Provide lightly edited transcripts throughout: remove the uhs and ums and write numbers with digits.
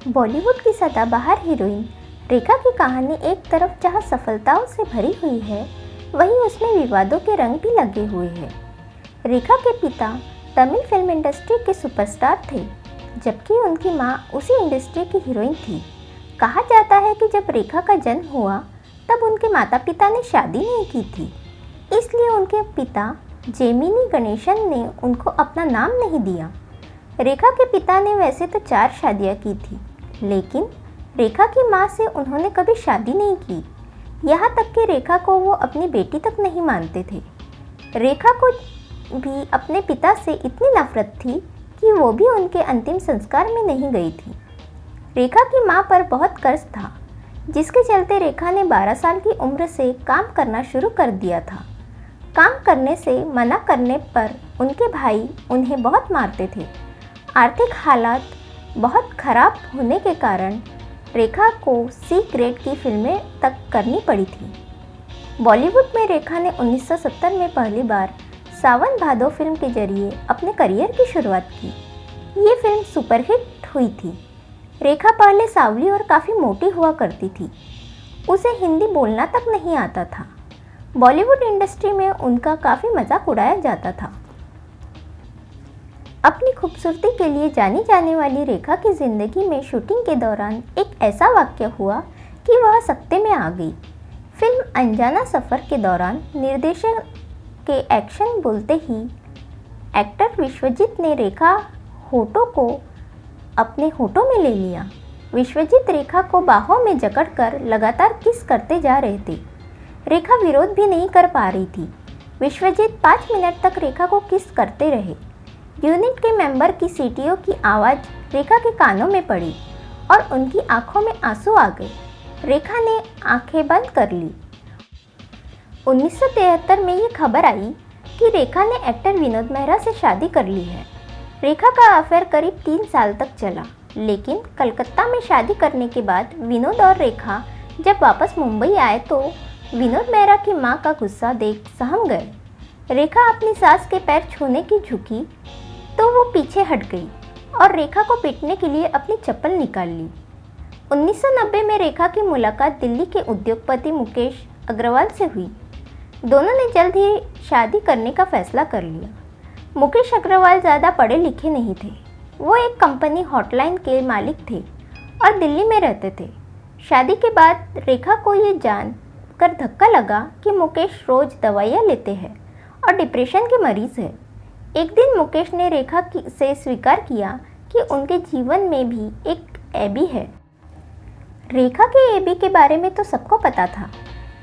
बॉलीवुड की सदाबहार हीरोइन रेखा की कहानी एक तरफ जहां सफलताओं से भरी हुई है, वहीं उसमें विवादों के रंग भी लगे हुए हैं। रेखा के पिता तमिल फिल्म इंडस्ट्री के सुपरस्टार थे, जबकि उनकी मां उसी इंडस्ट्री की हीरोइन थी। कहा जाता है कि जब रेखा का जन्म हुआ तब उनके माता पिता ने शादी नहीं की थी, इसलिए उनके पिता जेमिनी गणेशन ने उनको अपना नाम नहीं दिया। रेखा के पिता ने वैसे तो 4 शादियां की थी, लेकिन रेखा की मां से उन्होंने कभी शादी नहीं की। यहाँ तक कि रेखा को वो अपनी बेटी तक नहीं मानते थे। रेखा को भी अपने पिता से इतनी नफरत थी कि वो भी उनके अंतिम संस्कार में नहीं गई थी। रेखा की मां पर बहुत कर्ज था, जिसके चलते रेखा ने 12 साल की उम्र से काम करना शुरू कर दिया था। काम करने से मना करने पर उनके भाई उन्हें बहुत मारते थे। आर्थिक हालात बहुत खराब होने के कारण रेखा को सी ग्रेड की फिल्में तक करनी पड़ी थी। बॉलीवुड में रेखा ने 1970 में पहली बार सावन भादो फिल्म के जरिए अपने करियर की शुरुआत की। ये फिल्म सुपरहिट हुई थी। रेखा पहले सांवली और काफ़ी मोटी हुआ करती थी। उसे हिंदी बोलना तक नहीं आता था। बॉलीवुड इंडस्ट्री में उनका काफ़ी मजाक उड़ाया जाता था। अपनी खूबसूरती के लिए जानी जाने वाली रेखा की ज़िंदगी में शूटिंग के दौरान एक ऐसा वाक़या हुआ कि वह सकते में आ गई। फिल्म अनजाना सफ़र के दौरान निर्देशक के एक्शन बोलते ही एक्टर विश्वजीत ने रेखा होठों को अपने होठों में ले लिया। विश्वजीत रेखा को बाहों में जकड़कर लगातार किस करते जा रहे थे। रेखा विरोध भी नहीं कर पा रही थी। विश्वजीत 5 मिनट तक रेखा को किस करते रहे। यूनिट के मेंबर की सीटियों की आवाज़ रेखा के कानों में पड़ी और उनकी आंखों में आंसू आ गए। रेखा ने आंखें बंद कर ली। 1973 में ये खबर आई कि रेखा ने एक्टर विनोद मेहरा से शादी कर ली है। रेखा का अफेयर करीब 3 साल तक चला, लेकिन कलकत्ता में शादी करने के बाद विनोद और रेखा जब वापस मुंबई आए तो विनोद मेहरा की मां का गुस्सा देख सहम गए। रेखा अपनी सास के पैर छूने की झुकी तो वो पीछे हट गई और रेखा को पीटने के लिए अपनी चप्पल निकाल ली। 1990 में रेखा की मुलाकात दिल्ली के उद्योगपति मुकेश अग्रवाल से हुई। दोनों ने जल्द ही शादी करने का फैसला कर लिया। मुकेश अग्रवाल ज़्यादा पढ़े लिखे नहीं थे। वो एक कंपनी हॉटलाइन के मालिक थे और दिल्ली में रहते थे। शादी के बाद रेखा को ये जान कर धक्का लगा कि मुकेश रोज़ दवाइयाँ लेते हैं और डिप्रेशन के मरीज़ है। एक दिन मुकेश ने रेखा से स्वीकार किया कि उनके जीवन में भी एक एबी है। रेखा के एबी के बारे में तो सबको पता था,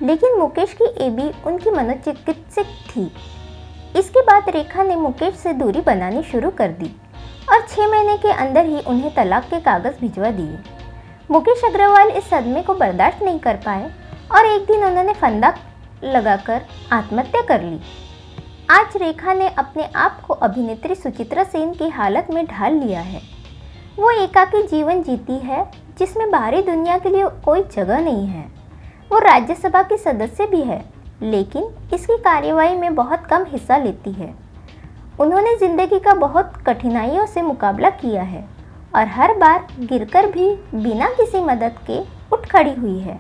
लेकिन मुकेश की एबी उनकी मनोचिकित्सक थी। इसके बाद रेखा ने मुकेश से दूरी बनानी शुरू कर दी और 6 महीने के अंदर ही उन्हें तलाक के कागज़ भिजवा दिए। मुकेश अग्रवाल इस सदमे को बर्दाश्त नहीं कर पाए और एक दिन उन्होंने फंदा लगाकर आत्महत्या कर ली। आज रेखा ने अपने आप को अभिनेत्री सुचित्रा सेन की हालत में ढाल लिया है। वो एकाकी जीवन जीती है जिसमें बाहरी दुनिया के लिए कोई जगह नहीं है। वो राज्यसभा की सदस्य भी है, लेकिन इसकी कार्यवाही में बहुत कम हिस्सा लेती है। उन्होंने ज़िंदगी का बहुत कठिनाइयों से मुकाबला किया है और हर बार गिरकर भी बिना किसी मदद के उठ खड़ी हुई है।